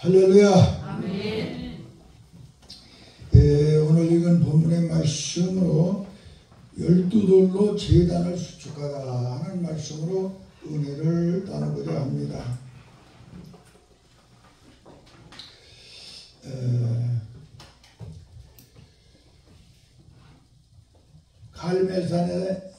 할렐루야. 아멘. 오늘 읽은 본문의 말씀으로 12돌로 제단을 수축하라 하는 말씀으로 은혜를 나누고자 합니다. 갈멜산의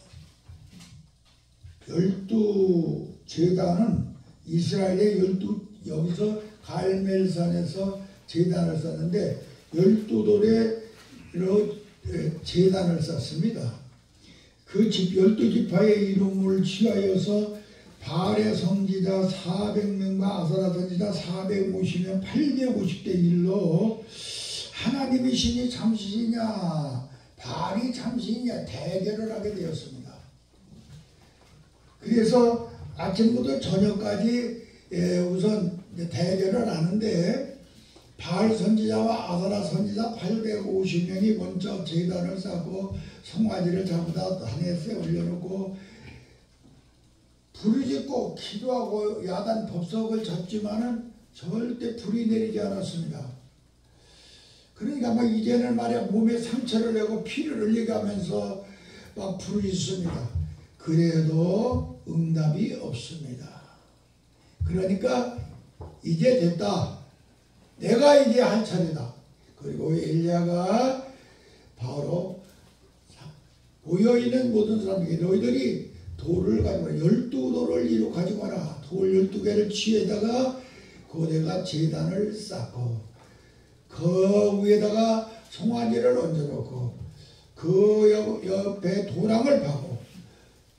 12제단은 이스라엘의 여기서 갈멜산에서 제단을 쌓는데 12돌의 제단을 쌓습니다. 그 12지파의 이름을 취하여서 바알의 선지자 400명과 아사라 선지자 450명 850대 1로 하나님의 신이 참신이냐 바알이 참신이냐 대결을 하게 되었습니다. 그래서 아침부터 저녁까지 우선 대결을 하는데 바알 선지자와 아사라 선지자 850명이 먼저 제단을 쌓고 송아지를 잡아다 하늘에 올려놓고 불을 짓고 기도하고 야단 법석을 쳤지만은 절대 불이 내리지 않았습니다. 그러니까 막 이제는 말이야 몸에 상처를 내고 피를 흘리게 하면서 막 불을 짓습니다. 그래도 응답이 없습니다. 그러니까 이제 됐다. 내가 이제 할 차례다. 그리고 엘리야가 바로 모여있는 모든 사람에게 너희들이 돌을 가지고 와라. 12돌을 이루 가지고 와라. 돌 12개를 취해다가 거기다가 제단을 쌓고 그 위에다가 송아지를 얹어놓고 그 옆에 도랑을 파고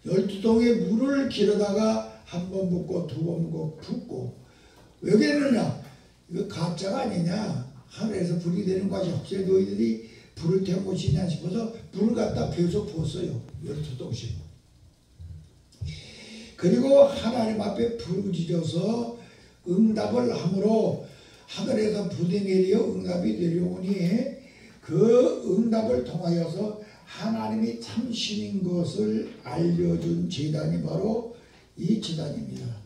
12동의 물을 길어다가 한 번 붓고 두 번 붓고 왜 그러느냐? 이거 가짜가 아니냐? 하늘에서 불이 되는 것이 혹시 너희들이 불을 태운 것이냐 싶어서 불을 갖다 계속 부었어요. 12동씩. 그리고 하나님 앞에 부르짖어서 응답을 함으로 하늘에서 불이 내려 응답이 내려오니 그 응답을 통하여서 하나님이 참신인 것을 알려준 제단이 바로 이 제단입니다.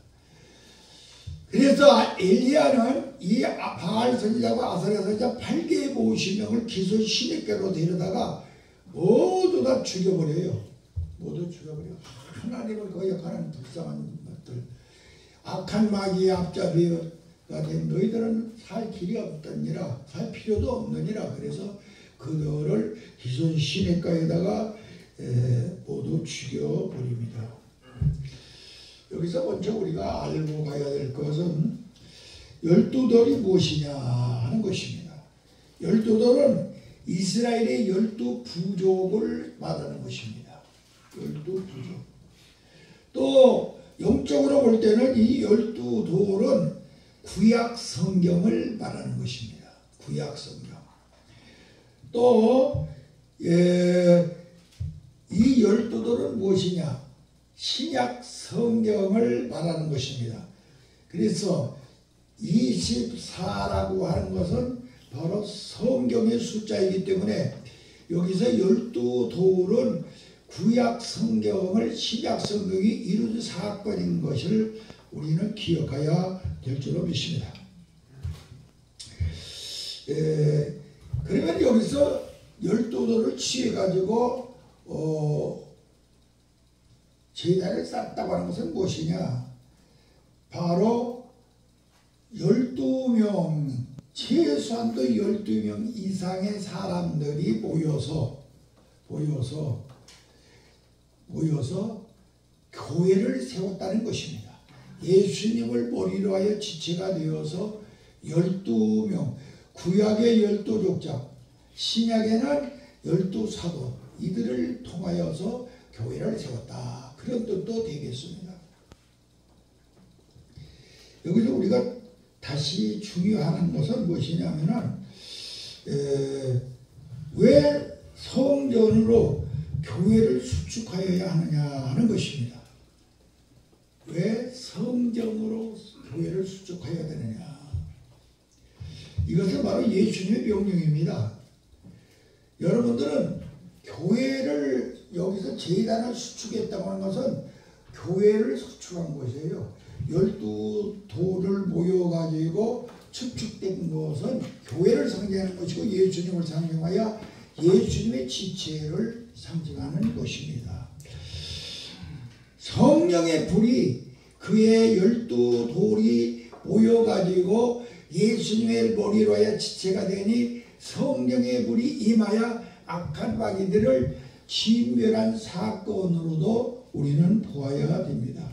그래서 엘리야는 이 바알 선지자와 아사랴 선지자 850명을 기소 시내가로 데려다가 모두 다 죽여버려요. 모두 죽여버려요. 하나님을 거역하는 불쌍한 것들, 악한 마귀의 앞잡이가 된 너희들은 살 길이 없더니라, 살 필요도 없느니라. 그래서 그들을 기손 시내가에다가 모두 죽여버립니다. 여기서 먼저 우리가 알고 가야 될 것은 12돌이 무엇이냐 하는 것입니다. 12돌은 이스라엘의 12부족을 말하는 것입니다. 12부족. 또 영적으로 볼 때는 이 12돌은 구약 성경을 말하는 것입니다. 구약 성경. 또 이 12돌은 무엇이냐? 신약 성경을 말하는 것입니다. 그래서 24라고 하는 것은 바로 성경의 숫자이기 때문에 여기서 12돌은 구약 성경을 신약 성경이 이룬 사건인 것을 우리는 기억해야 될 줄로 믿습니다. 그러면 여기서 12돌을 취해가지고 제단을 쌓았다고 하는 것은 무엇이냐? 바로 12명, 최소한도 12명 이상의 사람들이 모여서 교회를 세웠다는 것입니다. 예수님을 머리로 하여 지체가 되어서 12명, 구약의 12족장, 신약에는 12사도, 이들을 통하여서 교회를 세웠다. 그런 뜻도 되겠습니다. 여기서 우리가 다시 중요한 것은 무엇이냐면은 왜 성전으로 교회를 수축하여야 하느냐 하는 것입니다. 왜 성전으로 교회를 수축하여야 되느냐? 이것은 바로 예수님의 명령입니다. 여러분들은 교회를 여기서 제단을 수축했다고 하는 것은 교회를 수축한 것이에요. 12돌을 모여가지고 축축된 것은 교회를 상징하는 것이고 예수님을 상징하여 예수님의 지체를 상징하는 것입니다. 성령의 불이 그의 12돌이 모여가지고 예수님의 머리로 하여 지체가 되니 성령의 불이 임하여 악한 마귀들을 진멸한 사건으로도 우리는 보아야 됩니다.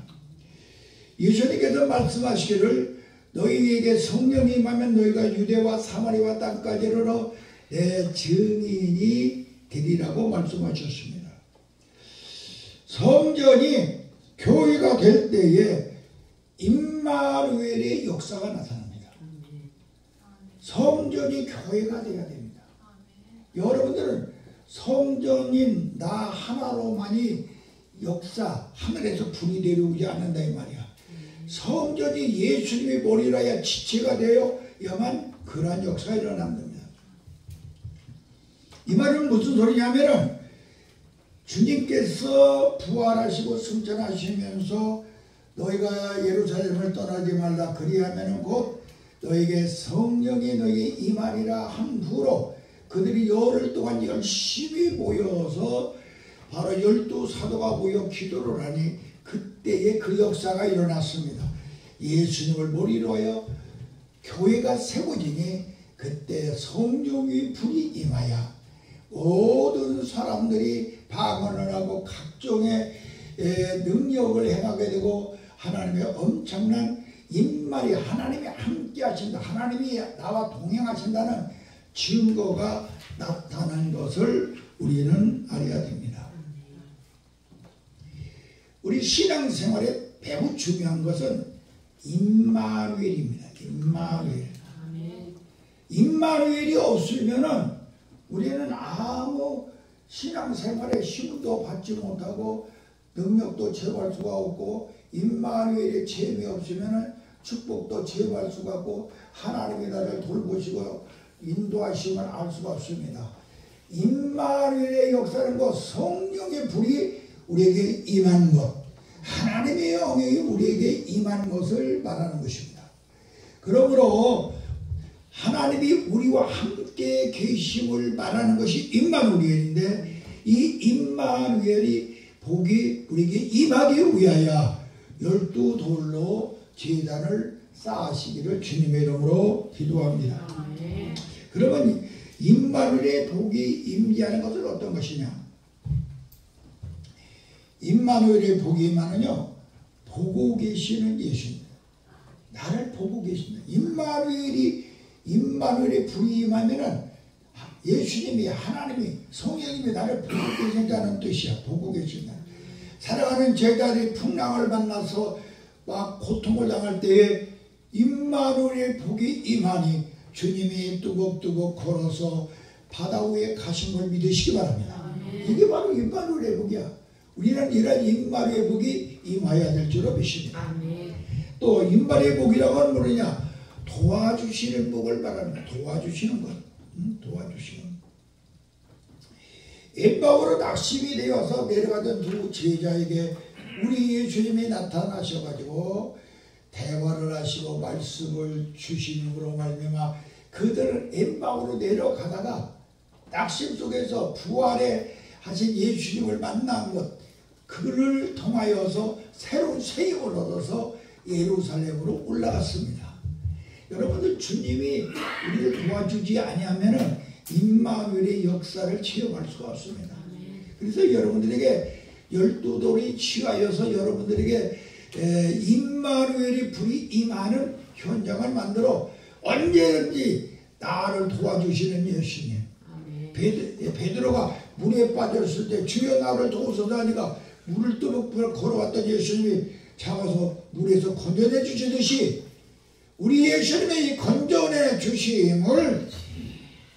예수님께서 말씀하시기를 너희에게 성령이 임하면 너희가 유대와 사마리아 땅까지 이르러 내 증인이 되리라고 말씀하셨습니다. 성전이 교회가 될 때에 임마누엘의 역사가 나타납니다. 성전이 교회가 되어야 됩니다. 여러분들은 성전인 나 하나로만이 역사 하늘에서 불이 내려오지 않는다 이 말이야. 성전이 예수님의 머리라야 지체가 되어야만 그러한 역사가 일어납니다. 이 말은 무슨 소리냐면은 주님께서 부활하시고 승천하시면서 너희가 예루살렘을 떠나지 말라 그리하면은 곧 너에게 성령이 너에게 임하리라 한 후로 그들이 열흘 동안 열심히 모여서 바로 12사도가 모여 기도를 하니 그때에 그 역사가 일어났습니다. 예수님을 머리로 하여 교회가 세워지니 그때 성령의 불이 임하여 모든 사람들이 방언을 하고 각종의 능력을 행하게 되고 하나님의 엄청난 임말이 하나님이 함께 하신다. 하나님이 나와 동행하신다는 증거가 나타난 것을 우리는 알아야 됩니다. 우리 신앙생활에 매우 중요한 것은 임마누엘입니다. 임마누엘. 임마누엘이 없으면은 우리는 아무 신앙생활에 힘도 받지 못하고 능력도 제어할 수가 없고 임마누엘의 재미없으면은 축복도 제어할 수가 없고 하나님이 나를 돌보시고 인도하심을 알 수가 없습니다. 임마누엘의 역사는 것, 성령의 불이 우리에게 임한 것, 하나님의 영이 우리에게 임한 것을 말하는 것입니다. 그러므로 하나님이 우리와 함께 계심을 말하는 것이 임마누엘인데 이 임마누엘이 복이 우리에게 임하기 위하여 12돌로 제단을 쌓으시기를 주님의 이름으로 기도합니다. 그러면 임마누엘의 복이 임재하는 것은 어떤 것이냐? 임마누엘의 복이 임하는요, 보고 계시는 예수입니다. 나를 보고 계신다. 임마누엘의 불이 임하면은 예수님이 하나님이 성령님이 나를 보고 계신다는 뜻이야. 보고 계신다. 사랑하는 제자들이 풍랑을 만나서 막 고통을 당할 때에 임마누엘의 복이 임하니 주님이 뚜벅뚜벅 걸어서 바다 위에 가신 걸 믿으시기 바랍니다. 이게 바로 임마누엘의 복이야. 우리는 이런 임마누엘의 복이 임하여야 될 줄로 믿습니다. 또 임마누엘의 복이라고 하는 뭐냐? 도와주시는 복을 말합니다. 도와주시는 것. 도와주시는. 엠마오로 낙심이 되어서 내려가던 두 제자에게 우리 예수님이 나타나셔가지고 대화를 하시고 말씀을 주시는으로 말미암아 그들은 엠마오로 내려가다가 낙심 속에서 부활에 하신 예수님을 만난 것, 그를 통하여서 새로운 새 힘을 얻어서 예루살렘으로 올라갔습니다. 여러분들 주님이 우리를 도와주지 아니하면은 임마누엘의 역사를 체험할 수가 없습니다. 그래서 여러분들에게 12돌이 취하여서 여러분들에게 임마누엘의 불이 임하는 현장을 만들어 언제든지 나를 도와주시는 예수님. 베드로가 물에 빠졌을 때 주여 나를 도우소서 하니까 물을 뚜벅뚜벅 걸어왔던 예수님이 잡아서 물에서 건져내 주시듯이 우리 예수님의 이 건져내 주심을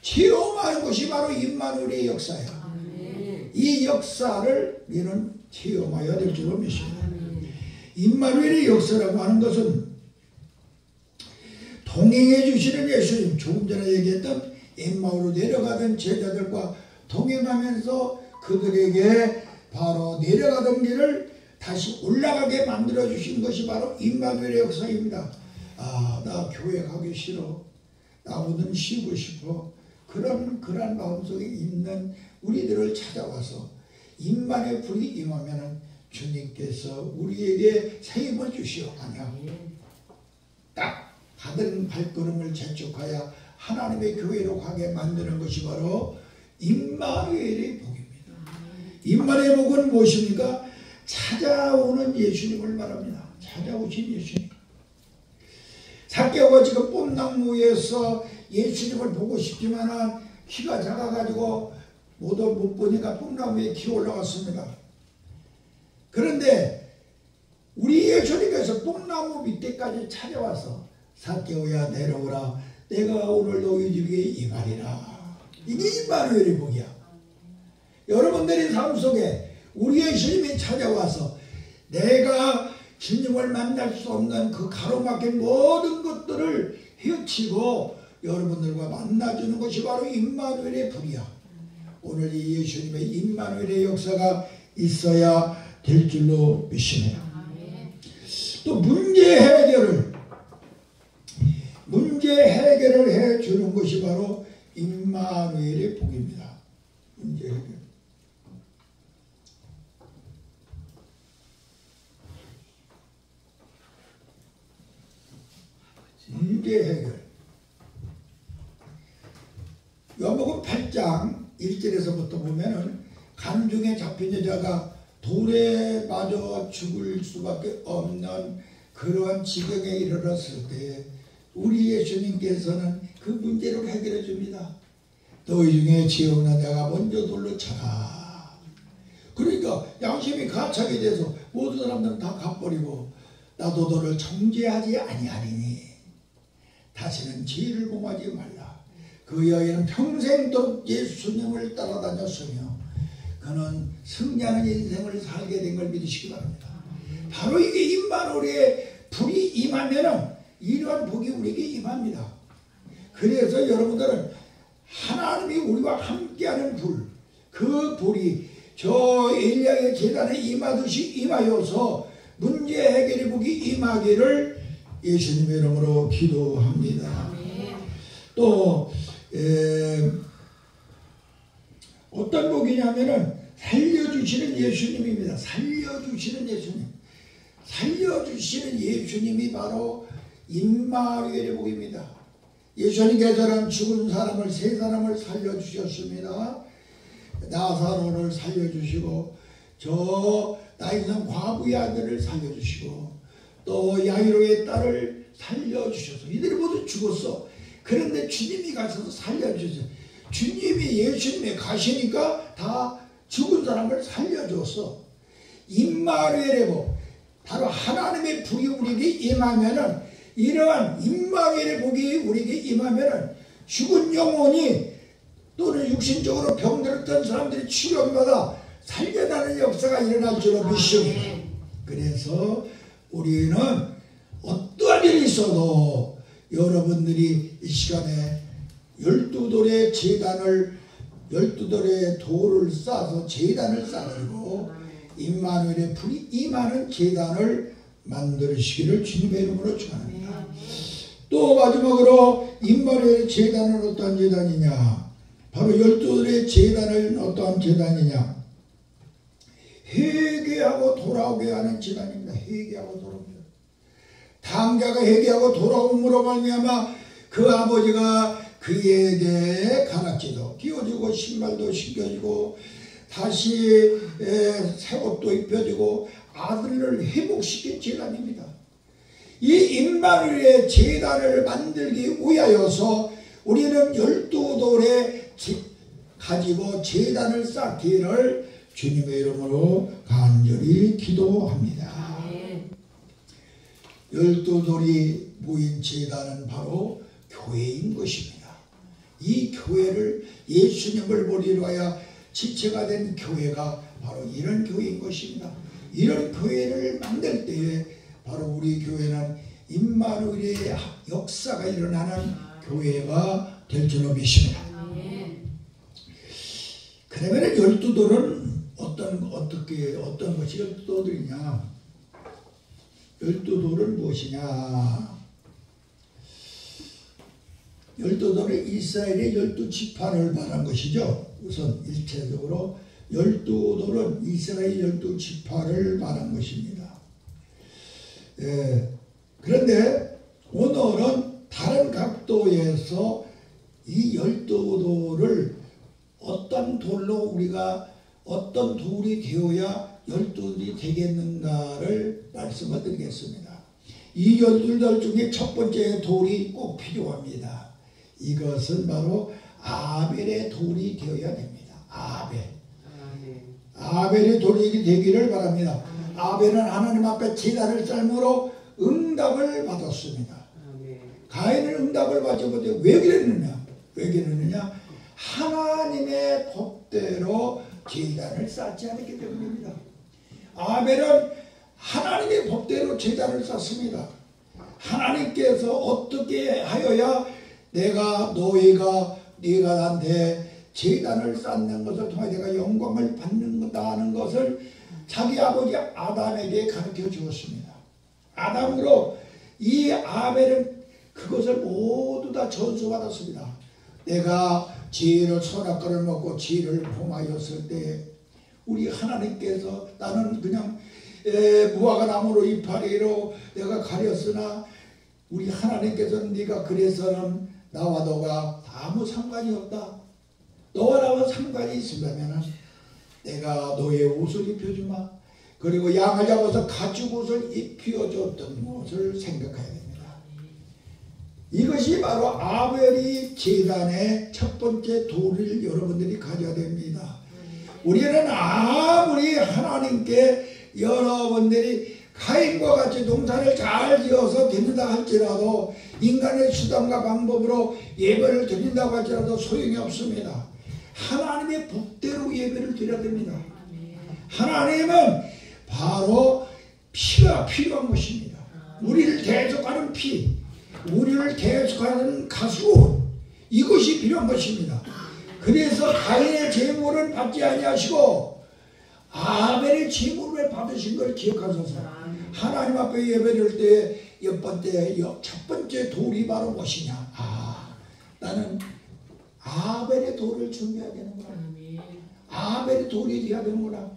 체험하는 것이 바로 임마누엘의 역사예요. 이 역사를 우리는 체험해야 될 줄로 믿습니다. 임마누엘의 역사라고 하는 것은 동행해 주시는 예수님, 조금 전에 얘기했던 엠마오로 내려가던 제자들과 동행하면서 그들에게 바로 내려가던 길을 다시 올라가게 만들어 주신 것이 바로 임마누엘의 역사입니다. 아, 나 교회 가기 싫어. 나 오늘 쉬고 싶어. 그런 마음속에 있는 우리들을 찾아와서 임만의 불이 임하면은 주님께서 우리에게 새 힘을 주시오. 아니야. 딱 받은 발걸음을 재촉하여 하나님의 교회로 가게 만드는 것이 바로 임마누엘의 복입니다. 임마누엘의 복은 무엇입니까? 찾아오는 예수님을 말합니다. 찾아오신 예수님. 삭개오가 지금 뽐나무에서 예수님을 보고 싶지만 키가 작아가지고 못 보니까 뽐나무에 기어 올라갔습니다. 그런데 우리 예수님께서 뽐나무 밑에까지 찾아와서 삭개오야 내려오라. 내가 오늘 너희 집에 임하리라. 이게 임마누엘의 복이야. 여러분들의 삶 속에 우리 예수님이 찾아와서 내가 주님을 만날 수 없는 그 가로막힌 모든 것들을 헤치고 여러분들과 만나주는 것이 바로 임마누엘의 불이야. 오늘 이 예수님의 임마누엘의 역사가 있어야 될 줄로 믿습니다. 또 문제 해결을 해주는 것이 바로 임마누엘의 복입니다. 문제 해결. 문제 해결. 요한복음 8장 1절에서부터 보면은 간중에 잡힌 여자가 돌에 맞아 죽을 수밖에 없는 그러한 지경에 이르렀을 때 우리 예수님께서는 그 문제를 해결해 줍니다. 너희 중에 지혜 없는 자가 먼저 돌로 차라. 그러니까 양심이 가차게 돼서 모든 사람들은 다 가버리고 나도 너를 정죄하지 아니하리니 다시는 죄를 범하지 말라. 그 여인은 평생도록 예수님을 따라다녔으며 그는 승리하는 인생을 살게 된 걸 믿으시기 바랍니다. 바로 이게 임마누엘의 불이 임하면은 이러한 복이 우리에게 임합니다. 그래서 여러분들은 하나님이 우리와 함께하는 불, 그 불이 저 엘리야의 제단에 임하듯이 임하여서 문제 해결의 복이 임하기를 예수님의 이름으로 기도합니다. 또 어떤 복이냐면은 살려주시는 예수님입니다. 살려주시는 예수님. 살려주시는 예수님이 바로 임마누엘의 복입니다. 예수님께서는 죽은 사람을 세 사람을 살려주셨습니다. 나사로를 살려주시고 저 나이든 과부의 아들을 살려주시고 또 야이로의 딸을 살려주셔서 이들이 모두 죽었어. 그런데 주님이 가셔서 살려주셨어요. 주님이 예수님이 가시니까 다 죽은 사람을 살려줬어. 임마누엘의 복, 바로 하나님의 복이 우리에게 임하면은 이러한 임마누엘의 복이 우리에게 임하면은 죽은 영혼이 또는 육신적으로 병들었던 사람들이 치료받아 살려나는 역사가 일어날 줄로 믿습니다. 그래서 우리는 어떠한 일이 있어도 여러분들이 이 시간에 12돌의 제단을 12돌의 돌을 쌓아서 제단을 쌓고 임마누엘의 불이 임하는 제단을 만드시기를 주님의 이름으로 축원합니다. 또 마지막으로 임마누엘의 제단은 어떠한 제단이냐? 바로 12돌의 제단은 어떠한 제단이냐? 회개하고 돌아오게 하는 제단입니다. 회개하고 돌아옵니다. 당자가 회개하고 돌아옴으로 말미암아 그 아버지가 그에게 가락지도 끼워주고 신발도 신겨주고 다시 새 옷도 입혀주고 아들을 회복시킨 제단입니다. 이 임마누엘의 제단을 만들기 위하여서 우리는 12돌에 가지고 제단을 쌓기를 주님의 이름으로 간절히 기도합니다. 12돌이 모인 제단은 바로 교회인 것입니다. 이 교회를 예수님을 보리로 하여 지체가 된 교회가 바로 이런 교회인 것입니다. 이런 교회를 만들 때에 바로 우리 교회는 임마누엘의 역사가 일어나는 교회가 될 줄로 믿습니다. 그러면 12돌은 어떤 것이 12돌이냐? 12돌은 무엇이냐? 12돌은 이스라엘의 12지파를 말한 것이죠. 우선 일체적으로 12돌은 이스라엘 12지파를 말한 것입니다. 그런데 오늘은 다른 각도에서 이 12돌을 어떤 돌로 우리가 어떤 돌이 되어야 12돌이 되겠는가를 말씀을 드리겠습니다. 이 12돌 중에 첫 번째 돌이 꼭 필요합니다. 이것은 바로 아벨의 돌이 되어야 됩니다. 아벨의 돌이 되기를 바랍니다. 아벨은 하나님 앞에 제단을 삶으로 응답을 받았습니다. 가인은 응답을 받지 못해 왜 그랬느냐? 하나님의 법대로 제단을 쌓지 않았기 때문입니다. 아벨은 하나님의 법대로 제단을 쌓습니다. 하나님께서 어떻게 하여야 네가 나한테 제단을 쌓는 것을 통해 내가 영광을 받는다는 것을 자기 아버지 아담에게 가르쳐 주었습니다. 아담으로 이 아벨은 그것을 모두 다 전수받았습니다. 내가 지혜를 선악과를 먹고 지혜를 범하였을 때 우리 하나님께서 나는 그냥 무화과 나무로 이파리로 내가 가렸으나 우리 하나님께서는 네가 그래서는 나와 너가 아무 상관이 없다. 너와 나와 상관이 있으려면 내가 너의 옷을 입혀주마. 그리고 양을 잡아서 가죽옷을 입혀줬던 것을 생각해야 됩니다. 이것이 바로 아벨이 제단의 첫 번째 도를 여러분들이 가져야 됩니다. 우리는 아무리 하나님께 여러분들이 가인과 같이 농사를 잘 지어서 드린다 할지라도 인간의 수단과 방법으로 예배를 드린다고 할지라도 소용이 없습니다. 하나님의 법대로 예배를 드려야 됩니다. 하나님은 바로 피가 필요한 것입니다. 우리를 대속하는 피, 우리를 대속하는 가수옷, 이것이 필요한 것입니다. 그래서 가인의 제물은 받지 아니하시고 아벨의 제물을 받으신 걸 기억하소서. 하나님 앞에 예배를 때 첫 번째 돌이 바로 무엇이냐? 나는 아벨의 돌을 준비해야 되는구나. 아벨의 돌이 되어야 되는구나.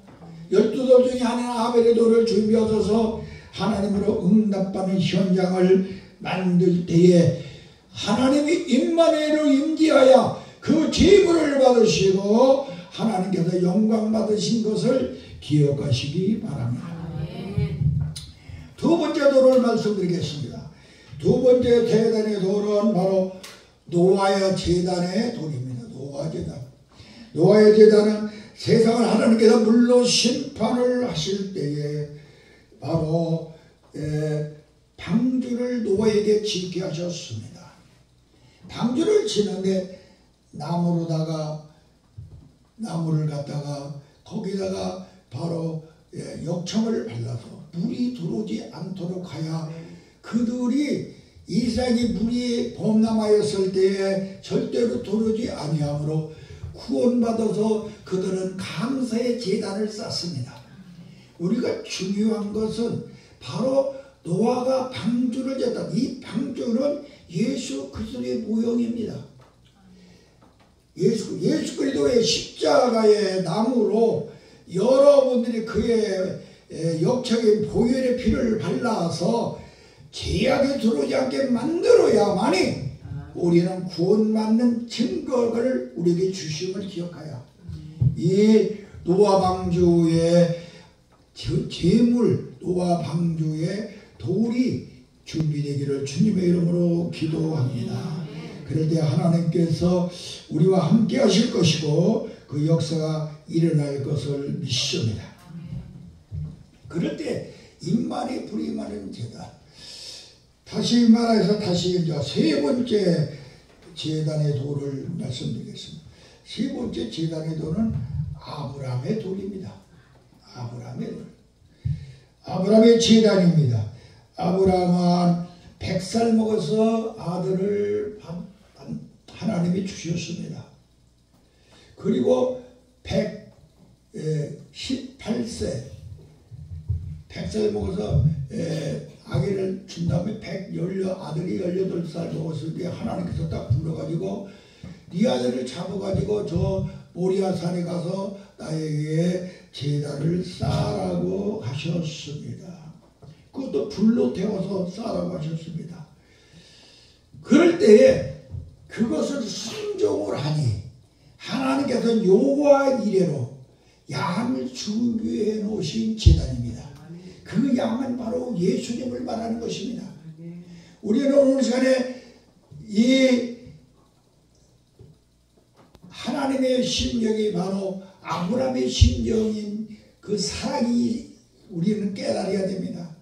12돌 중에 하나는 아벨의 돌을 준비하셔서 하나님으로 응답받는 현장을 만들 때에 하나님이 임마누엘로 임재하여 그 제물을 받으시고 하나님께서 영광 받으신 것을 기억하시기 바랍니다. 두 번째 돌을 말씀드리겠습니다. 두 번째 제단의 돌은 바로 노아의 제단의 돌입니다. 노아의 제단은 세상을 하나님께서 물로 심판을 하실 때에 바로 방주를 노아에게 짓게 하셨습니다. 방주를 짓는데 나무를 갖다가 거기다가 바로 역청을 발라서 물이 들어오지 않도록 하여 그들이 이 세상에 물이 범람하였을 때에 절대로 들어오지 아니하므로 구원받아서 그들은 감사의 제단을 쌓습니다. 우리가 중요한 것은 바로 노아가 방주를 졌다. 이 방주는 예수 그리스도의 모형입니다. 예수 그리스도의 십자가의 나무로 여러분들이 그의 역청의 보혈의 피를 발라서 죄악에 들어오지 않게 만들어야만이 우리는 구원받는 증거를 우리에게 주심을 기억하여 이 노아 방주의 제물, 노아 방주의 돌이 준비되기를 주님의 이름으로 기도합니다. 그럴 때 하나님께서 우리와 함께 하실 것이고 그 역사가 일어날 것을 믿습니다. 그럴 때 임만이 불임하는 제단. 다시 말해서 이제 세 번째 제단의 돌을 말씀드리겠습니다. 세 번째 제단의 돌은 아브라함의 돌입니다. 아브라함의 제단입니다. 아브라함은 100살 먹어서 아들을 하나님이 주셨습니다. 그리고 118세 100살 먹어서 아기를 준 다음에 아들이 18살 먹었을 때 하나님께서 딱 불러가지고 네 아들을 잡아가지고 저 모리아 산에 가서 나에게 제단을 쌓으라고 하셨습니다. 그것도 불로 태워서 쌓으라고 하셨습니다. 그럴 때에 그것을 순종을 하니 하나님께서는 요구한 이래로 양을 준비해 놓으신 제단입니다. 그 양은 바로 예수님을 말하는 것입니다. 우리는 오늘 시간에 이 하나님의 심정이 바로 아브라함의 심정인 그 사랑이 우리는 깨달아야 됩니다.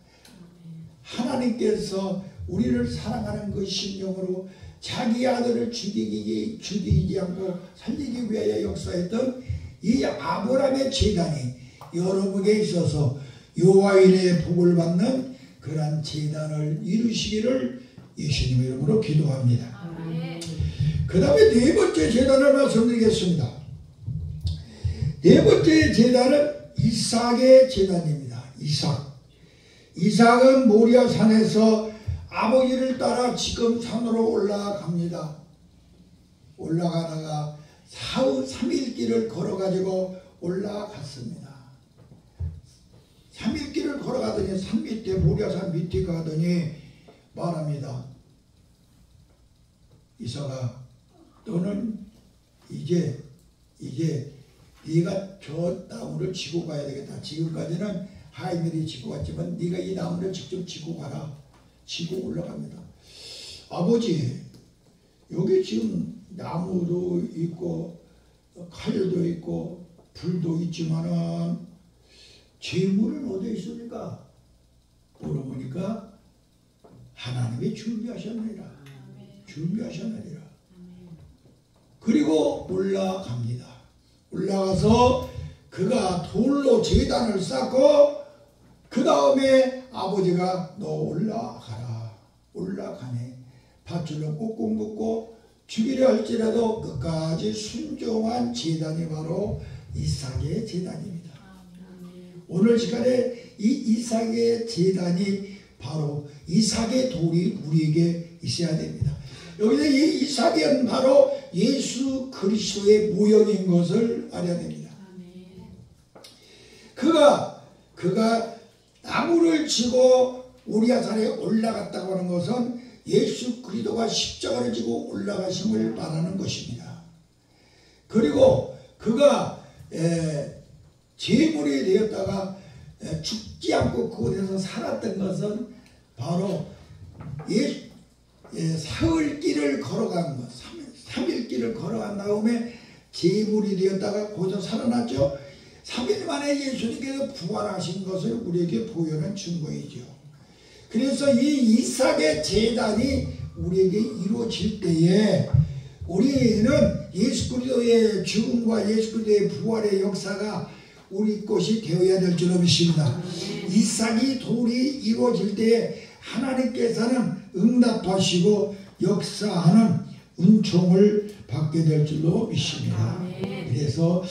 하나님께서 우리를 사랑하는 그 심정으로 자기 아들을 죽이지 않고 살리기 위하여 역사했던 이 아브라함의 제단이 여러분에게 있어서 여호와의 복을 받는 그러한 제단을 이루시기를 예수님의 이름으로 기도합니다. 그 다음에 네 번째 제단을 말씀드리겠습니다. 네 번째 제단은 이삭의 제단입니다. 이삭은 모리아 산에서 아버지를 따라 지금 산으로 올라갑니다. 올라가다가 3일 길을 걸어가지고 올라갔습니다. 3일 길을 걸어가더니 산 밑에 모리아 산 밑에 가더니 말합니다. 이삭아, 너는 이제 네가 저 나무를 지고 가야 되겠다. 지금까지는 하인들이 지고 갔지만 네가 이 나무를 직접 지고 가라. 지고 올라갑니다. 아버지, 여기 지금 나무도 있고 칼도 있고 불도 있지만은 재물은 어디 있습니까? 물어보니까 하나님이 준비하셨느니라. 그리고 올라갑니다. 올라가서 그가 돌로 제단을 쌓고 그 다음에 아버지가 너 올라가라. 올라가네. 밧줄로 꾹꾹 묶고 죽이려 할지라도 끝까지 순종한 제단이 바로 이삭의 제단입니다. 오늘 시간에 이 이삭의 제단이 바로 이삭의 돌이 우리에게 있어야 됩니다. 여기서 이 이삭은 바로 예수 그리스도의 모형인 것을 알아야 됩니다. 그가 나무를 지고 모리아 산에 올라갔다고 하는 것은 예수 그리스도가 십자가를 지고 올라가심을 말하는 것입니다. 그리고 그가 제물이 되었다가 죽지 않고 그곳에서 살았던 것은 바로 사흘 길을 걸어간 것, 3일 길을 걸어간 다음에 제물이 되었다가 거기서 살아났죠. 3일 만에 예수님께서 부활하신 것을 우리에게 보여는 증거이죠. 그래서 이 이삭의 제단이 우리에게 이루어질 때에 우리는 예수 그리스도의 죽음과 예수 그리스도의 부활의 역사가 우리 것이 되어야 될 줄로 믿습니다. 이삭이 돌이 이루어질 때에 하나님께서는 응답하시고 역사하는 은총을 받게 될 줄로 믿습니다. 그래서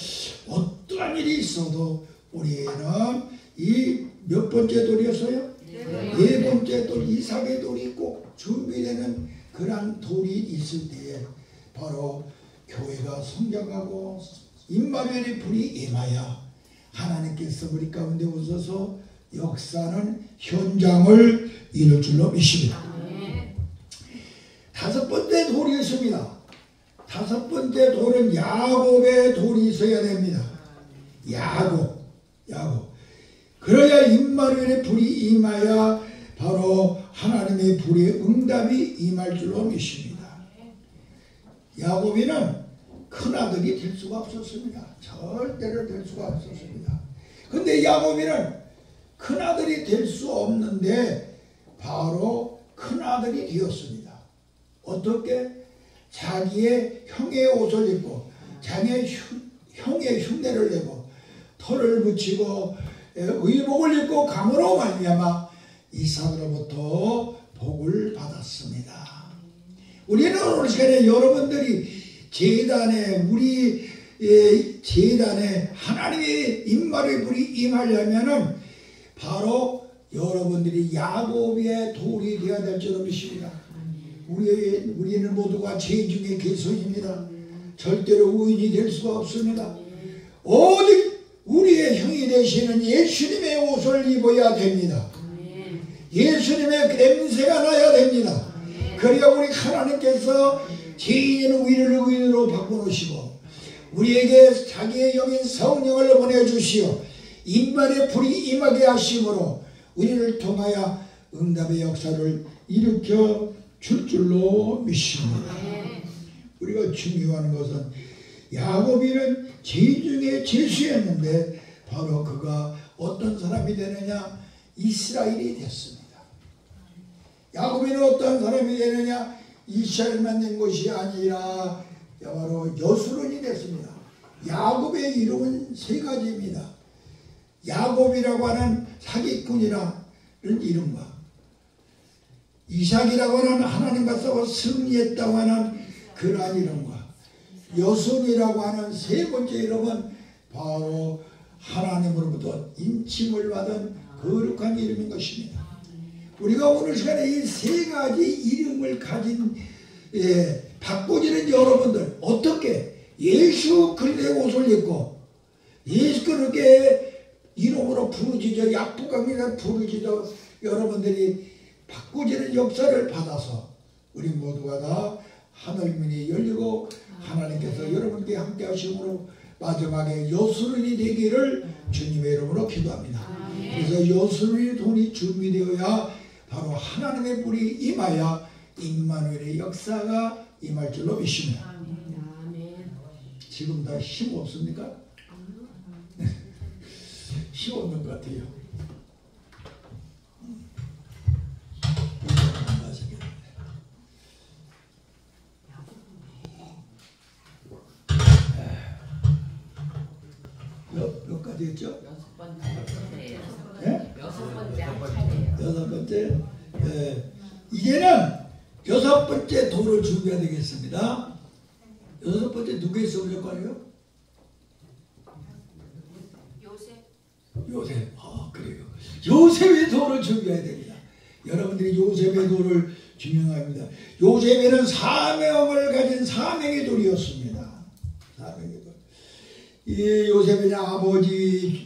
어떠한 일이 있어도 우리는 이 몇 번째 돌이었어요? 네 번째 돌, 이삭의 돌이 꼭 준비되는 그런 돌이 있을 때에 바로 교회가 성장하고 임마누엘의 불이 임하여 하나님께서 우리 가운데 오셔서 역사는 현장을 이룰 줄로 믿습니다. 다섯 번째 돌이 있습니다. 다섯 번째 돌은 야곱의 돌이 있어야 됩니다. 야곱. 그래야 임마누엘의 불이 임하여 바로 하나님의 불의 응답이 임할 줄로 믿습니다. 야곱이는 큰아들이 될 수가 없었습니다. 절대로 될 수가 없었습니다. 근데 야곱이는 큰아들이 될 수 없는데 바로 큰아들이 되었습니다. 어떻게? 자기의 형의 옷을 입고 자기의 형의 흉내를 내고 털을 붙이고 의복을 입고 감으로 말미암아 이삭으로부터 복을 받았습니다. 우리는 오늘 시간에 여러분들이 우리 제단에 하나님의 임마누엘의 불이 임하려면은 바로 여러분들이 야곱의 돌이 되어야 될 줄로 믿습니다. 우리는 모두가 죄 중에 개소입니다. 절대로 의인이 될 수가 없습니다. 오직 우리의 형이 되시는 예수님의 옷을 입어야 됩니다. 예수님의 냄새가 나야 됩니다. 그래야 우리 하나님께서 죄인인 우리를 의인으로 바꿔놓으시고 우리에게 자기의 영인 성령을 보내주시어 임만의 불이 임하게 하심으로 우리를 통하여 응답의 역사를 일으켜 줄 줄로 믿습니다. 우리가 중요한 것은 야곱이는 죄 중에 죄수였는데 바로 그가 어떤 사람이 되느냐? 이스라엘이 됐습니다. 야곱이는 어떤 사람이 되느냐? 이스라엘만 된 것이 아니라 바로 여수론이 됐습니다. 야곱의 이름은 세 가지입니다. 야곱이라고 하는 사기꾼이라는 이름과 이삭이라고 하는 하나님과 싸워 승리했다고 하는 그러한 이름과 여순이라고 하는 세 번째 이름은 바로 하나님으로부터 인침을 받은 거룩한 이름인 것입니다. 우리가 오늘 시간에 이 세 가지 이름을 가진 바꾸지는 여러분들 어떻게 예수 그리스도의 옷을 입고 예수 그리스도의 이름으로 부르짖어 약복강이라 부르짖어 여러분들이 바꾸지는 역사를 받아서 우리 모두가 다 하늘문이 열리고 하나님께서 여러분께 함께 하심으로 마지막에 여수론이 되기를 주님의 이름으로 기도합니다. 그래서 여수론의 돈이 준비되어야 바로 하나님의 불이 임하여 임마누엘의 역사가 임할 줄로 믿습니다. 지금 다 힘 없습니까? 힘 없는 것 같아요. 몇 가지 했죠? 여섯 번째. 네? 여섯 번째 차례예요. 여섯 번째. 네. 이제는 여섯 번째 도를 준비해야 되겠습니다. 여섯 번째 누구 있어 무조건이요? 요셉. 아, 그래요. 요셉의 도를 준비해야 됩니다. 여러분들이 요셉의 도를 준비합니다. 요셉에는 사명을 가진 사명의 돌이었습니다. 사명의 돌. 이 요셉의 아버지로부터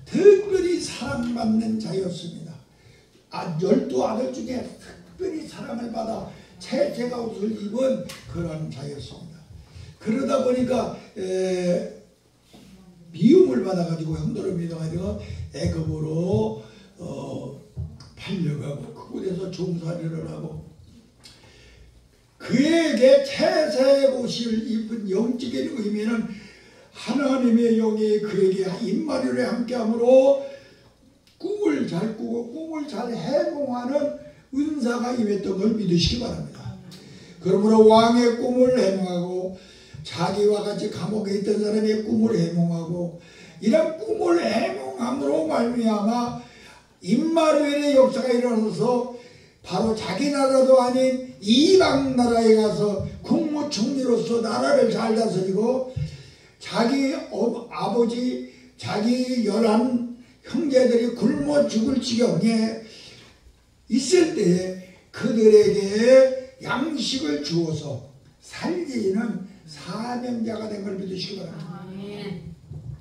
특별히 사랑받는 자였습니다. 12아들 중에 특별히 사랑을 받아 채채가 옷을 입은 그런 자였습니다. 그러다 보니까 미움을 받아가지고 형들을 믿어가지고 애굽으로 팔려가고 그곳에서 종살이를 하고 그에게 채색 옷을 입은 영적인 의미는 하나님의 영이 그에게 임마누엘에 함께함으로 꿈을 잘 꾸고 꿈을 잘 해몽하는 은사가 임했던 걸 믿으시기 바랍니다. 그러므로 왕의 꿈을 해몽하고 자기와 같이 감옥에 있던 사람의 꿈을 해몽하고 이런 꿈을 해몽함으로 말미암아 임마누엘의 역사가 일어나서 바로 자기 나라도 아닌 이방 나라에 가서 국무총리로서 나라를 잘 다스리고 자기 아버지 자기 11 형제들이 굶어 죽을 지경에 있을 때 그들에게 양식을 주어서 살리는 사명자가 된 걸 믿으시기 바랍니다.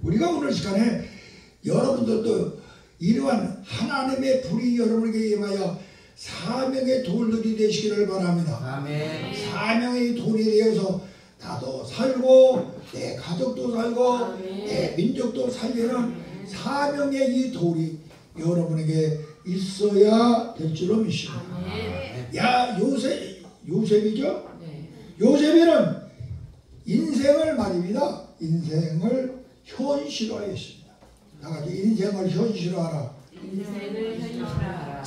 우리가 오늘 시간에 여러분들도 이러한 하나님의 불이 여러분에게 임하여 사명의 돌들이 되시기를 바랍니다. 아멘. 사명의 돌이 되어서 나도 살고 내 가족도 살고 아멘. 내 민족도 살리는 사명의 이 돌이 여러분에게 있어야 될 줄로 믿습니다. 야 요셉이죠? 네. 요셉이는 인생을 말입니다. 인생을 현실화했습니다. 다같이 인생을 현실화하라. 인생을 현실화하라.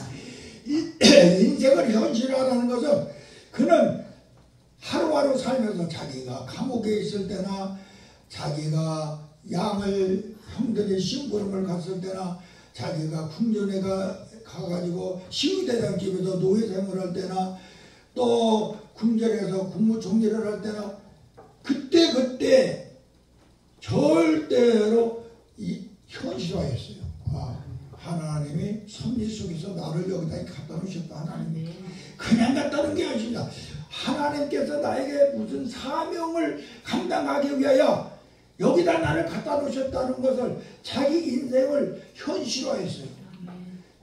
인생을 현실화하라는 것은 그는 하루하루 살면서 자기가 감옥에 있을 때나 자기가 양을 형들의 심부름을 갔을 때나 자기가 궁전에 가가지고 시위대장 집에서 노예생활을 할 때나 또 궁전에서 국무총리를 할 때나 그때 절대로 현실화했어요. 하나님이 섭리 속에서 나를 여기다 갖다 놓으셨다. 하나님이 그냥 갖다 놓은 게 아닙니다. 하나님께서 나에게 무슨 사명을 감당하기 위하여 여기다 나를 갖다 놓으셨다는 것을 자기 인생을 현실화했어요.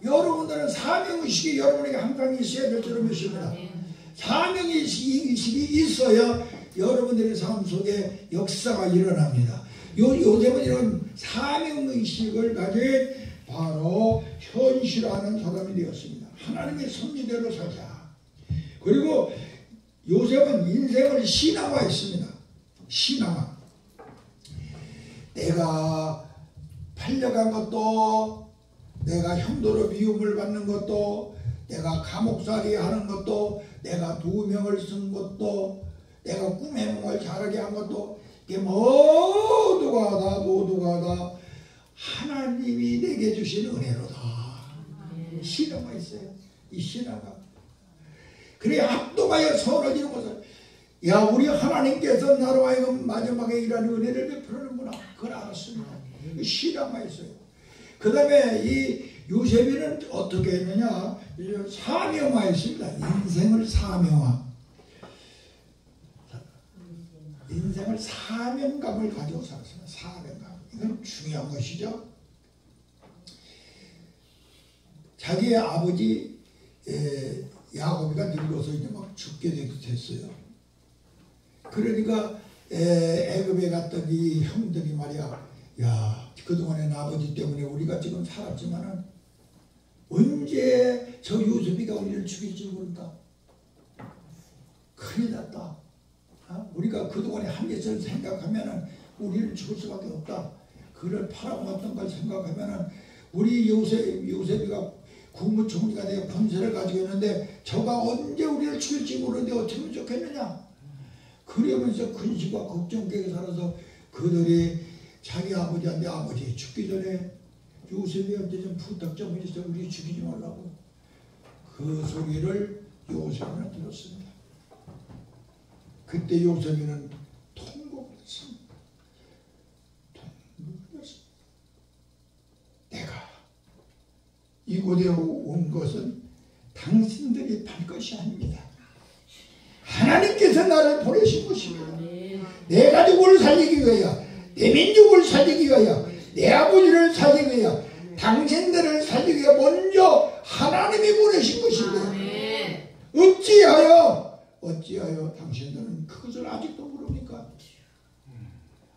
여러분들은 사명의식이 여러분에게 항상 있어야 될 줄로 믿습니다. 사명의식이 있어야 여러분들의 삶 속에 역사가 일어납니다. 요즘은 이런 사명의식을 가진 바로 현실화하는 사람이 되었습니다. 하나님의 섭리대로 살자. 그리고 요셉은 인생을 신앙화했습니다. 신앙화. 내가 팔려간 것도, 내가 형도로 미움을 받는 것도, 내가 감옥살이 하는 것도, 내가 2명을 쓴 것도, 내가 꿈의 몽을 자라게 한 것도, 이게 모두가 다 하나님이 내게 주신 은혜로다. 신앙화 있어요. 이 신앙화. 그래 합동하여 선을 이룬 것을, 야, 우리 하나님께서 나로 하여금 마지막에 이러한 은혜를 베푸는구나. 그걸 알았습니다. 신앙화 있어요. 그 다음에 이 요셉이는 어떻게 했느냐? 사명화했습니다. 인생을 사명화. 인생을 사명감을 가지고 살았습니다. 사명감. 이건 중요한 것이죠. 자기의 아버지 야곱이가 늙어서 이제 막 죽게 됐어요. 그러니까 애굽에 갔던 이 형들이 말이야, 야, 그동안엔 아버지 때문에 우리가 지금 살았지만은 언제 저 요셉이가 우리를 죽일지 모른다. 큰일 났다. 우리가 그동안에 한 것을 생각하면은 우리를 죽을 수밖에 없다. 그를 팔아먹었던 걸 생각하면은 우리 요셉이가 국무총리가 되어 권세를 가지고 있는데 저가 언제 우리를 죽일지 모르는데 어떻게 하면 좋겠느냐. 그러면서 근심과 걱정 속에 살아서 그들이 자기 아버지한테, 아버지 죽기 전에 요셉이한테 좀 부탁 좀 해주세요. 우리 죽이지 말라고. 그 소리를 요셉이는 들었습니다. 그때 요셉이는 통곡했습니다. 내가 이곳에 온 것은 당신들이 팔 것이 아닙니다. 하나님께서 나를 보내신 것입니다. 내 가족을 살리기 위하여, 내 민족을 살리기 위하여, 내 아버지를 살리기 위하여, 당신들을 살리기 위하여 먼저 하나님이 보내신 것입니다. 어찌하여 당신들은 그것을 아직도 모릅니까?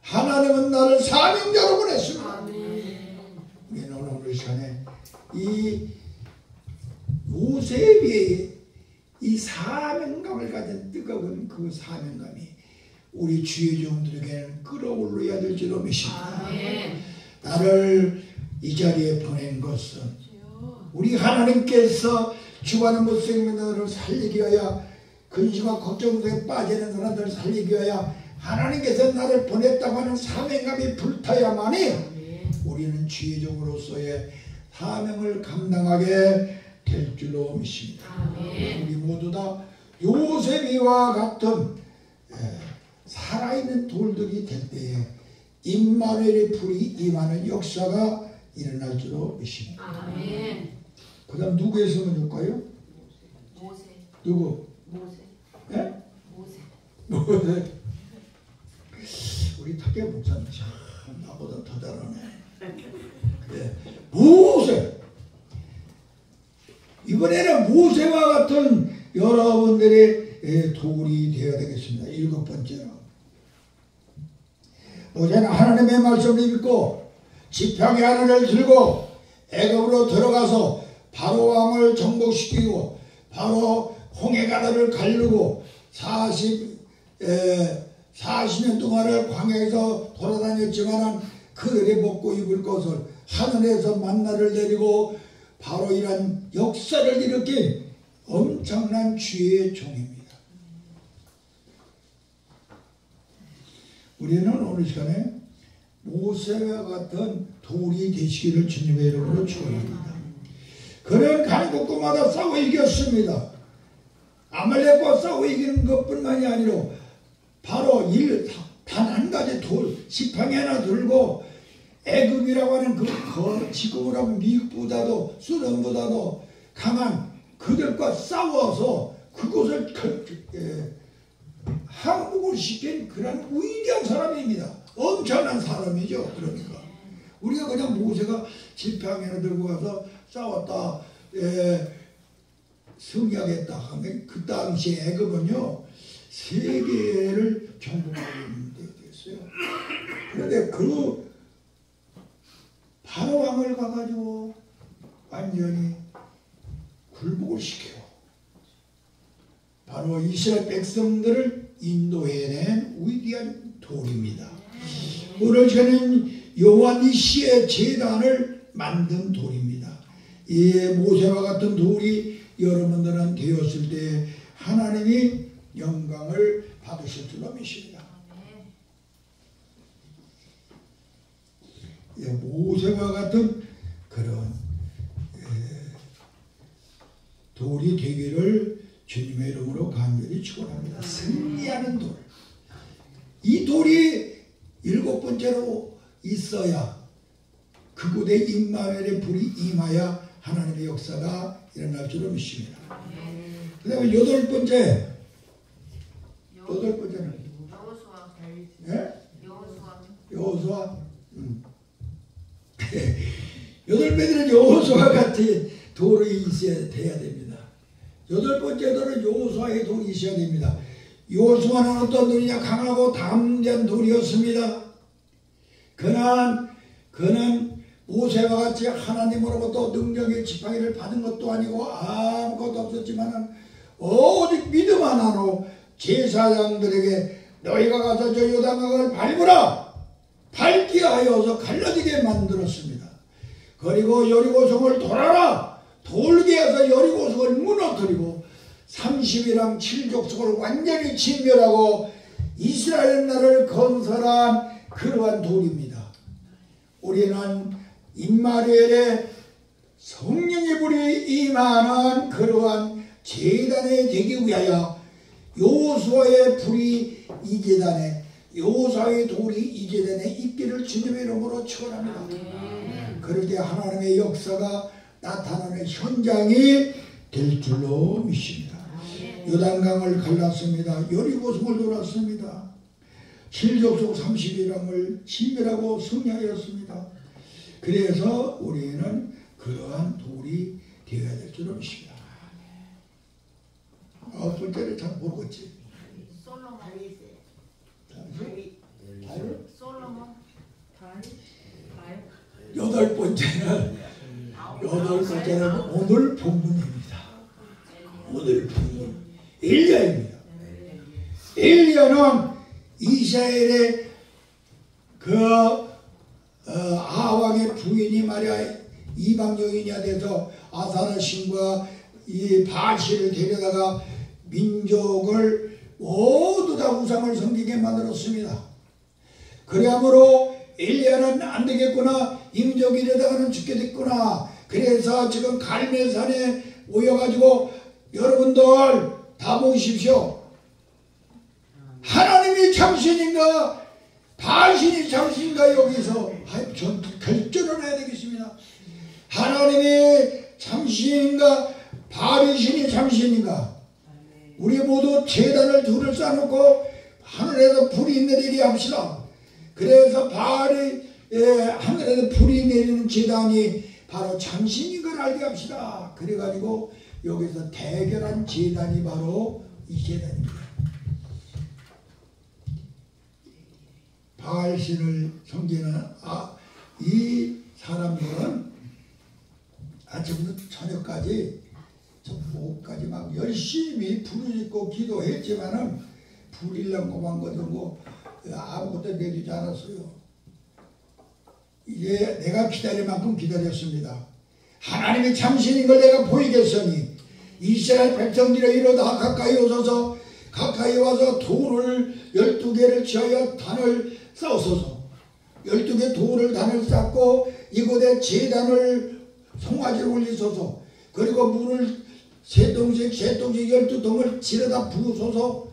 하나님은 나를 사명자로 보냈습니다. 우리는 오늘 시간에 이 요셉의 이 사명감을 가진 뜨거운 그 사명감이 우리 주의 종들에게는 끌어올려야 될지도 믿습니다. 나를 이 자리에 보낸 것은 우리 하나님께서 죽어가는 못생민들을 살리기 위하여, 근심과 걱정 속에 빠지는 사람들을 살리기 위하여 하나님께서 나를 보냈다고 하는 사명감이 불타야만이 우리는 주의 종으로서의 사명을 감당하게 될 줄로 믿습니다. 우리 모두 다 요셉이와 같은 살아있는 돌들이 될 때에 임마누엘의 불이 임하는 역사가 일어날 줄로 믿습니다. 그 다음 누구의 성은 줄까요? 모세. 누구? 모세. 예? 모세. 우리 탁계 목사님 참 나보다 더 잘하네. 예. 모세. 이번에는 모세와 같은 여러분들의 도굴이 되어야 되겠습니다. 7번째로, 모세는 하나님의 말씀을 읽고 지팡이 하나를 들고 애굽으로 들어가서 바로 왕을 정복시키고 바로 홍해가다를 가르고 40년 동안을 광야에서 돌아다녔지만 그들이 먹고 입을 것을 하늘에서 만나를 내리고 바로 이런 역사를 일으킨 엄청난 주의 종입니다. 우리는 오늘 시간에 모세와 같은 돌이 되시기를 주님의 이름으로 축원합니다. 그는 강국구마다 싸워 이겼습니다. 아말렉과 싸워 이기는 것뿐만이 아니라 바로 단 한 가지 돌 지팡이 하나 들고 애굽이라고 하는 지금으로 하면 미국보다도 소련보다도 강한 그들과 싸워서 그곳을 항복을 시킨 그런 위대한 사람입니다. 엄청난 사람이죠. 그러니까 우리가 그냥 모세가 지팡이를 들고 가서 싸웠다 승리하겠다 하면 그 당시에 애굽은요 세계를 정복하고 있는 데였어요. 그런데 그 바로 왕을 가가지고 완전히 굴복을 시켜요. 바로 이스라엘 백성들을 인도해낸 위대한 돌입니다. 오늘 저는 여호와 니시의 제단을 만든 돌입니다. 이 모세와 같은 돌이 여러분들은 되었을 때 하나님이 영광을 받으실 줄로 믿습니다. 모세와 같은 그런 돌이 되기를 주님의 이름으로 간절히 축원합니다. 승리하는 돌. 이 돌이 7번째로 있어야 그곳에 임마누엘의 불이 임하여 하나님의 역사가 일어날 줄로 믿습니다. 그 다음에 8번째는 여호수아. 8번째는 여호수아 같은 돌이 있어야 돼야 됩니다. 8번째 돌은 여호수아의 돌이 있어야 됩니다. 여호수아는 어떤 돌이냐? 강하고 담대한 돌이었습니다. 그는 모세와 같이 하나님으로부터 능력의 지팡이를 받은 것도 아니고 아무것도 없었지만 오직 믿음 하나로 제사장들에게 너희가 가서 저 요단강을 밟으라 밟게 하여서 갈라지게 만들었습니다. 그리고 여리고성을 돌아라 돌게 해서 여리고성을 무너뜨리고 30이랑 7족속을 완전히 진멸하고 이스라엘 나라를 건설한 그러한 돌입니다. 우리는 임마누엘의 성령의 불이 임하는 그러한 제단에 되기 위하여 여호수아의 불이 이 제단에 여호수아의 돌이 이 제단에 있기를 주님의 이름으로 축원합니다. 그럴 때 하나님의 역사가 나타나는 현장이 될 줄로 믿습니다. 요단강을 갈랐습니다. 여리고성을 돌았습니다. 7족속 30이랑을 진멸하고 승리하였습니다. 그래서 우리는 그러한 돌이 되어야 될 줄로 믿습니다. 9번째는 잘 모르겠지. 여덟 번째는 오늘 본문입니다. 오늘 본문 엘리야입니다. 엘리야는 이스라엘의 아왕의 부인이 말이야 이방 여인이 돼서 아사라 신과 이 바시를 데려다가 민족을 모두 다 우상을 섬기게 만들었습니다. 그러므로 엘리야는 안 되겠구나, 임종이 이러다가는 죽게 됐구나. 그래서 지금 갈멜산에 모여가지고 여러분들 다 모이십시오. 하나님이 참신인가 바신이 참신인가 여기서 결정을 해야 되겠습니다. 하나님이 참신인가 바리신이 참신인가. 우리 모두 제단을 둘을 쌓아놓고 하늘에서 불이 내리게 합시다. 그래서 하늘에서 불이 내리는 제단이 바로 참신인 걸 알게 합시다. 그래가지고 여기서 대결한 제단이 바로 이 제단입니다. 바알신을 섬기는 이 사람들은 아침부터 저녁까지 목까지 막 열심히 불을 입고 기도했지만은 불일랑고만 거두고 아무것도 내주지 않았어요. 이제 내가 기다릴 만큼 기다렸습니다. 하나님이 참신인 걸 내가 보이겠으니 이스라엘 백성들이 이러다 가까이 오셔서 가까이 와서 돌을 12개를 치하여 단을 쌓으소서. 12개 돌을 단을 쌓고 이곳에 제단을 송아지를 올리소서. 그리고 물을 세 동씩 12동을 지르다 부으소서.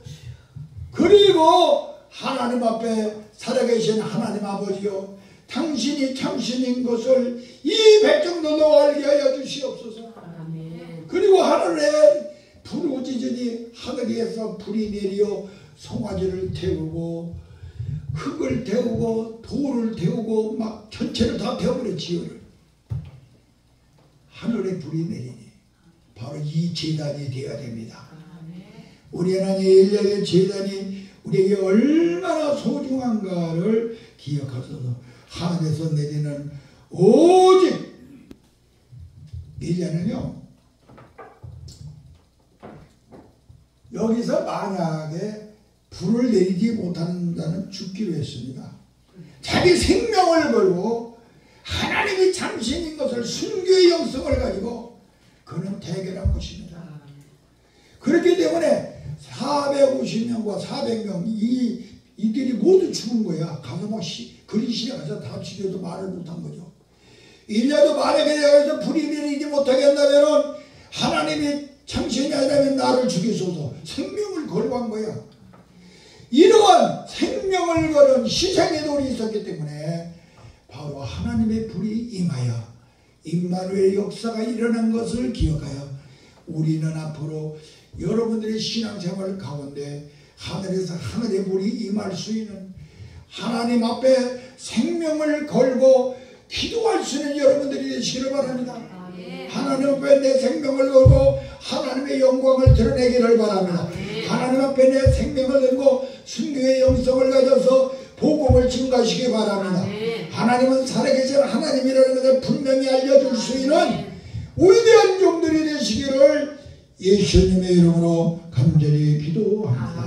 그리고 하나님 앞에 살아계신 하나님 아버지요, 당신이 참신인 것을 이 백성들도 알게 하여 주시옵소서. 아멘. 그리고 하늘에 부르짖으니 하늘에서 불이 내려 송아지를 태우고 흙을 태우고 돌을 태우고 막 전체를 다 태워버려. 지어를 하늘에 불이 내리니 바로 이 제단이 되어야 됩니다. 우리 하나님 엘리야의 제단이 우리에게 얼마나 소중한가를 기억하소서. 하늘에서 내리는 오직 엘리야는요, 여기서 만약에 불을 내리지 못한다는 죽기로 했습니다. 자기 생명을 걸고 하나님이 참신인 것을 순교의 영성을 가지고 그는 대결한 것입니다. 그렇기 때문에 450명과 400명 이들이 모두 죽은 거야. 가서 막 그리시에 가서 다 죽여도 말을 못한 거죠. 일야도 만약에 여기서 불이 내리지 못하게 한다면 하나님이 참신이 아니라면 나를 죽이소서. 생명을 걸고 한 거야. 이러한 생명을 거는 희생의 돌이 있었기 때문에 바로 하나님의 불이 임하여 임마누엘 역사가 일어난 것을 기억하여 우리는 앞으로 여러분들의 신앙생활 가운데 하늘에서 하늘의 불이 임할 수 있는, 하나님 앞에 생명을 걸고 기도할 수 있는 여러분들이 되시기를 바랍니다. 하나님 앞에 내 생명을 걸고 하나님의 영광을 드러내기를 바랍니다. 하나님 앞에 내 생명을 걸고 순교의 영성을 가져서 복음을 증가하시기 바랍니다. 하나님은 살아계신 하나님이라는 것을 분명히 알려줄 수 있는 위대한 종들이 되시기를 예수님의 이름으로 간절히 기도합니다.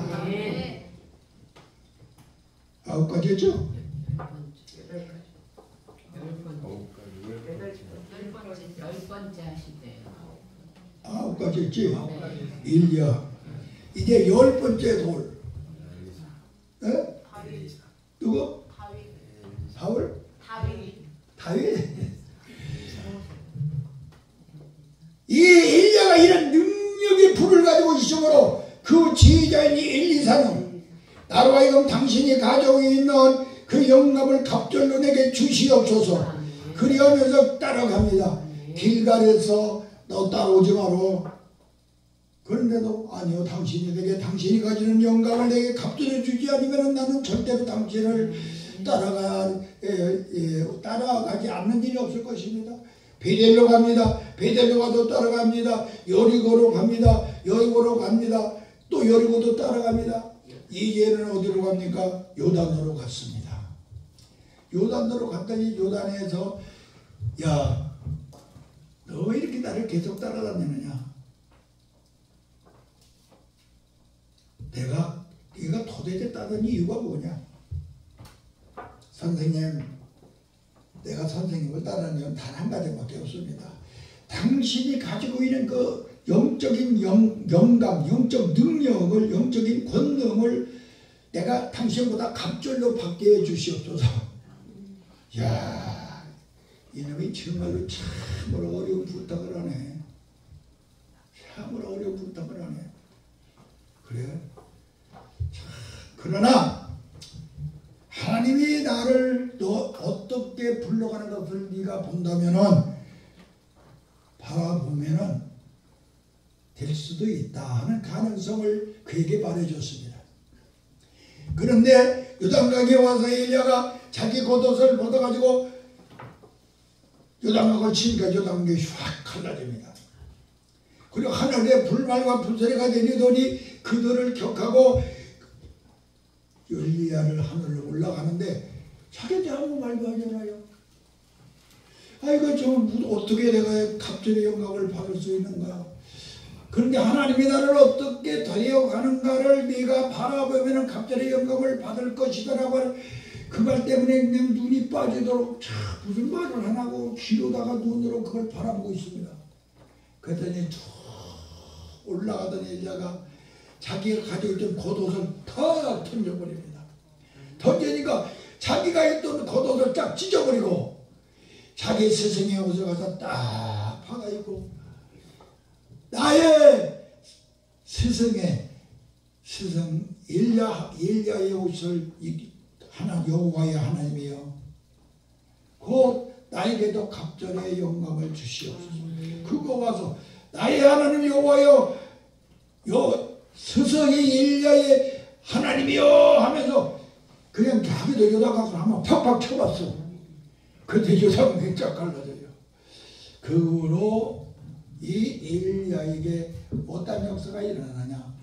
9가지 했죠? 10번째 하신대요. 9가지 했지? 일야. 이제 10번째 돌. 네? 누구? 바울? 다윗? 이 엘리야가 이런 능력의 불을 가지고 있으므로 그 지휘자인 엘리사는 나로 하여금 당신이 가지고 있는 그 영감을 갑절로 내게 주시옵소서. 그리하면서 따라갑니다. 길갈에서 너 따라오지 마라. 그런데도 아니요, 당신이 내게 당신이 가지는 영감을 내게 갑절해 주지 않으면 나는 절대로 당신을 따라가지 않는 일이 없을 것입니다. 베델로 갑니다. 베델로 가도 따라갑니다. 여리고로 갑니다. 여리고로 갑니다. 또 여리고도 따라갑니다. 이제는 어디로 갑니까? 요단으로 갔습니다. 요단으로 갔더니 요단에서 야, 너 왜 이렇게 나를 계속 따라다니느냐? 네가 도대체 따르는 이유가 뭐냐? 선생님, 내가 선생님을 따르는 이유는 단 한 가지밖에 없습니다. 당신이 가지고 있는 그 영적인 영감, 영적 능력을, 영적인 권능을 내가 당신보다 갑절로 받게 해주시옵소서. 야, 이놈이 정말로 참으로 어려운 부탁을 하네. 참으로 어려운 부탁을 하네. 그래? 그러나 하나님이 나를 너 어떻게 불러가는 것을 네가 본다면은, 바라보면은 될 수도 있다 하는 가능성을 그에게 말해줬습니다. 그런데 요단강에 와서 엘리야가 자기 겉옷을 벗어가지고 요단강을 치니까 요단강이 확 갈라집니다. 그리고 하늘에 불말과 불소리가 내리더니 그들을 격하고 엘리야를 하늘로 올라가는데 자기한테 아무 말도 하지 않아요. 아이고 좀 어떻게 내가 갑절의 영광을 받을 수 있는가. 그런데 하나님이 나를 어떻게 데려가는가를 네가 바라보면 갑절의 영광을 받을 것이다라고 그 말 때문에 그냥 눈이 빠지도록 무슨 말을 안 하고 귀로다가 눈으로 그걸 바라보고 있습니다. 그랬더니 툭 올라가던 엘리야가 자기가 가지고 있던 겉옷을 탁 던져버립니다. 던지니까 자기가 있던 겉옷을 쫙 찢어버리고 자기 스승의 옷을 가서 딱 박아입고 나의 스승 엘리야의 옷을 하나 여호와의 하나님이여 곧 나에게도 갑절의 영감을 주시옵소서. 그거 와서 나의 하나님 여호와여 스승이 일야의 하나님이여 하면서 그냥 자기도 여자 가서 한번 팍팍 쳐봤어. 그때 여자가 맹짝 갈라져요. 그 후로 이 엘리야에게 어떤 역사가 일어나냐.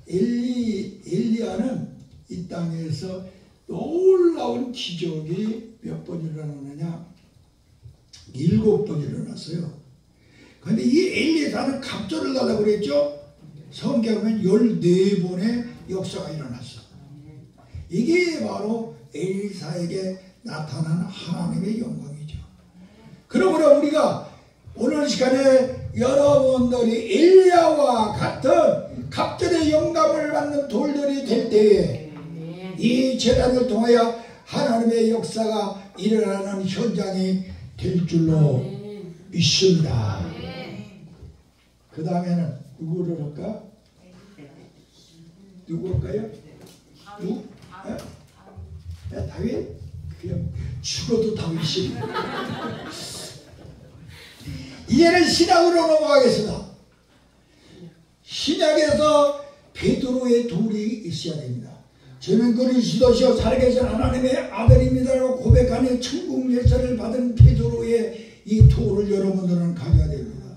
엘리야는 이 땅에서 놀라운 기적이 몇 번 일어나느냐. 7번 일어났어요. 그런데 이 엘리야는 갑절을 달라고 그랬죠. 성경에 14번의 역사가 일어났어. 이게 바로 엘리사에게 나타난 하나님의 영광이죠. 그러므로 우리가 오늘 시간에 여러분들이 엘리야와 같은 갑절의 영감을 받는 돌들이 될 때에 이 제단을 통하여 하나님의 역사가 일어나는 현장이 될 줄로 믿습니다. 그 다음에는 누구를 할까? 누구일까요? 누구? 다윗? 그냥 죽어도 다윗이. 이제는 신약으로 넘어가겠습니다. 신약에서 베드로의 돌이 있어야 됩니다. 저는 그리스도시요 살아계신 하나님의 아들입니다라고 고백하는 천국 열쇠를 받은 베드로의 이 돌을 여러분들은 가져야 됩니다.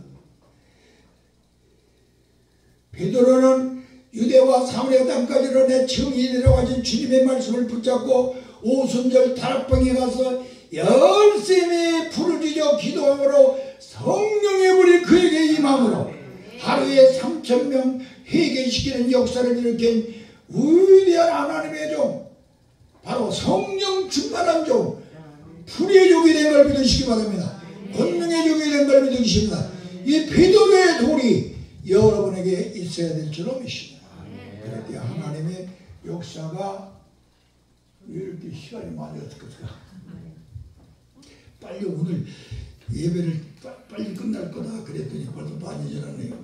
베드로는 유대와 사마리아 땅까지로 내 정이 내려가진 주님의 말씀을 붙잡고 오순절 다락방에 가서 열심히 부르짖어 기도함으로 성령의 불이 그에게 임함으로 하루에 3,000명 회개시키는 역사를 일으킨 위대한 하나님의 종, 바로 성령 충만한 종, 불의 종이 된 걸 믿으시기 바랍니다. 권능의 종이 된 걸 믿으시기 바랍니다. 이 베드로의 돌이 여러분에게 있어야 될 줄로 믿습니다. 그런데 하나님의 역사가 왜 이렇게 시간이 많이 없을까? 빨리 오늘 예배를 빨리 끝날 거다 그랬더니 벌써 많이 지났네요.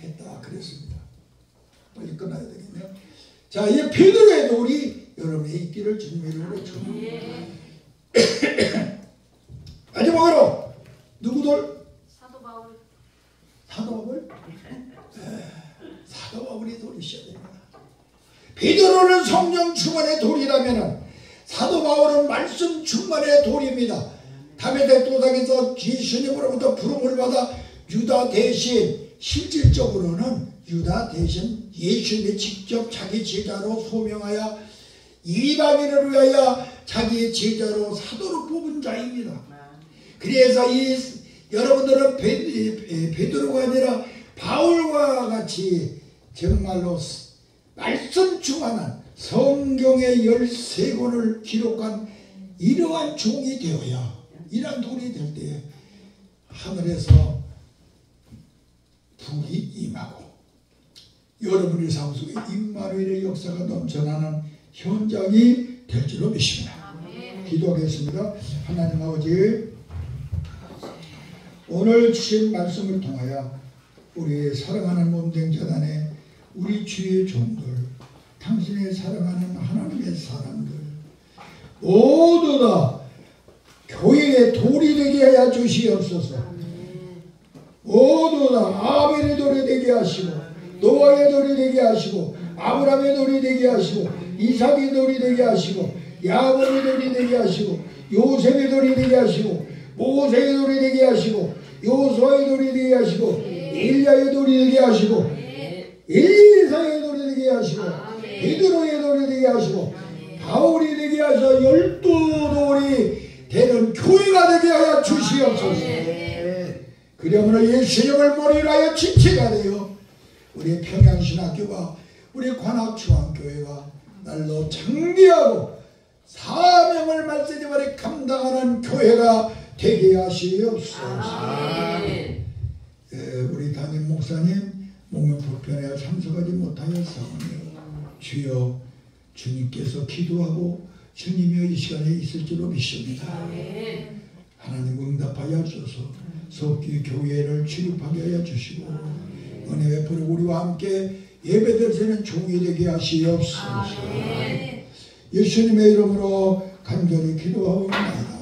했다 그랬습니다. 빨리 끝나야 되겠네요. 자, 이 베드로의 돌이 여러분의 있기를 주님의 이름으로 축원합니다. 마지막으로 누구 돌? 사도 바울. 사도 바울? 사도 바울이 돌이 있어야 됩니다. 베드로는 성령 충만의 돌이라면 사도 바울은 말씀 충만의 돌입니다. 다메섹 도상에서 예수님으로부터 부름을 받아 유다 대신, 실질적으로는 유다 대신 예수님이 직접 자기 제자로 소명하여 이방인을 위하여 자기의 제자로 사도로 뽑은 자입니다. 그래서 여러분들은 베드로가 아니라 바울과 같이 정말로 말씀 충만한 성경의 13권을 기록한 이러한 종이 되어야, 이러한 돌이 될 때 하늘에서 불이 임하고 여러분의 삶 속에 임마누엘의 역사가 넘쳐나는 현장이 될 줄로 믿습니다. 기도하겠습니다. 하나님 아버지, 오늘 주신 말씀을 통하여 우리의 사랑하는 몸댕재단에 우리 주의 종들, 당신의 사랑하는 하나님의 사람들 모두 다 교회의 돌이 되게 하여 주시옵소서. 모두 다 아벨의 돌이 되게 하시고, 노아의 돌이 되게 하시고, 아브라함의 돌이 되게 하시고, 이삭의 돌이 되게 하시고, 야곱의 돌이 되게 하시고, 요셉의 돌이 되게 하시고, 모세의 돌이 되게 하시고, 요수아의 돌이 되게 하시고, 엘리야의 돌이 되게 하시고, 엘리사의 돌이 되게 하시고, 베드로의 돌이 되게 하시고, 바울이 되게 하셔서 12돌이 되는 교회가 되게 하여 주시옵소서. 그러므로 예수님을 머리로 하여 지체가 되어 우리 평양신학교가, 우리 관악중앙교회가 날로 장대하고 사명을 말씀드려 감당하는 교회가 되게 하시옵소서. 우리 담임 목사님 몸이 불편해 참석하지 못하여 사오며 주여, 주님께서 기도하고 주님이 이 시간에 있을 줄로 믿습니다. 하나님 응답하여 주소서. 속기 교회를 출입하게 하여 주시고 은혜 베풀어 우리와 함께 예배드리는 종이 되게 하시옵소서. 예수님의 이름으로 간절히 기도하옵나이다.